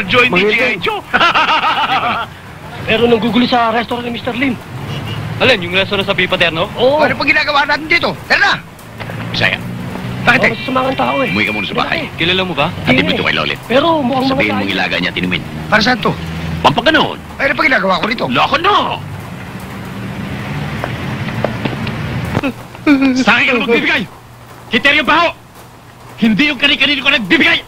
Join ni G.I. Joe. Meron nang gugulo sa restaurant ni Mr. Lim. Alin, yung restaurant sa Pipaterno? Oo. Ano pa ginagawa natin dito? Tara na! Bisaya, bakit eh? Masasamangan tao eh. Umuwi ka muna sa bahay. Kilala mo ba? Hatid mo ito kay Lolit. Pero mukhang Sabihin mong tayo. ilaga niya tinumin. Para saan to? Pampaganoon. Ano pa ginagawa ko rito? Loko no! Sa akin ka na magbibigay! Kriterio baho! Hindi yung kani-kanino ko nagbibigay!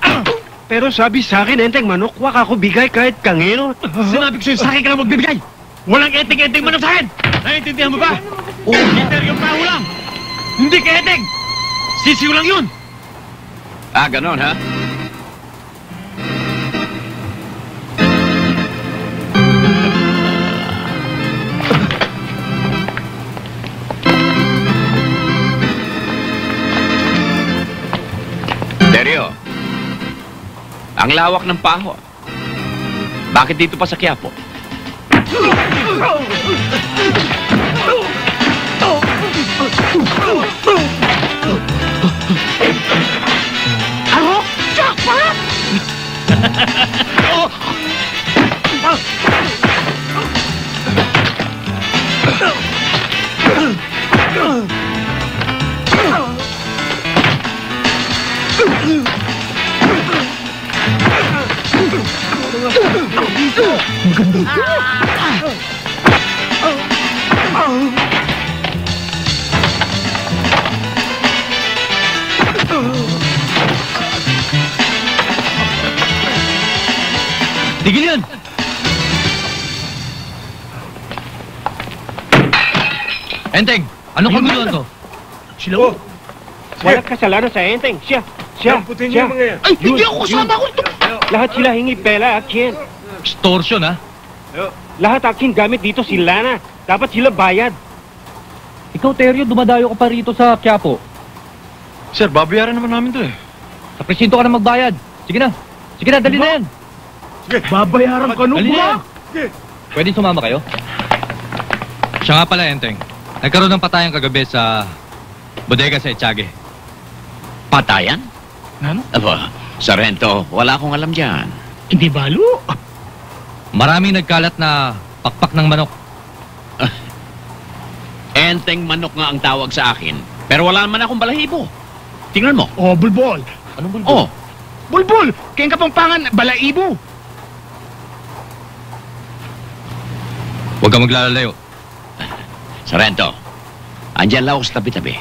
Pero sabi sa akin, Enteng Manok, wag ako bigay kahit kangino. Sinabi ko sa'yo, sa akin ka na magbibigay! Walang eteng-eteng manok sa akin! Naiintindihan mo ba? Kriterio baho lang! Hindi ka eteng! Sisiw lang yun! Ah, ganon ha? Seryo, ang lawak ng paho. Bakit dito pa sa Quiapo? Ano? Jackpot! Tigil yan! Enteng, anong kaguluhan to? Sila Walang kasalanan sa Enteng. Siya. Ay, hindi ako kasama ko ito. Lahat sila hingi pera, Akin. Extortion, ha? Lahat Akin gamit dito si Lana. Dapat sila bayad. Ikaw, Teryo, dumadayo ka pa rito sa Quiapo. Sir, babayaran naman namin to eh. Sa presinto ka na magbayad. Sige na. Sige na, dali na yan. Babayaran ka nung Dali na yan. Pwede sumama kayo? Siya nga pala, Enteng. Nagkaroon ng patayan kagabi sa bodega sa Etiague. Patayan? Ano? Aba, Sargento, wala akong alam dyan. Hindi balo. Maraming nagkalat na pakpak ng manok. Enteng manok nga ang tawag sa akin. Pero wala naman akong balahibo. Tingnan mo. Oh, bulbol. Anong bulbul? Oh, Bulbul! Kaya kapampangan, balaibo. Huwag ka maglalalayo. Sargento, andyan lang ako sa tabi-tabi.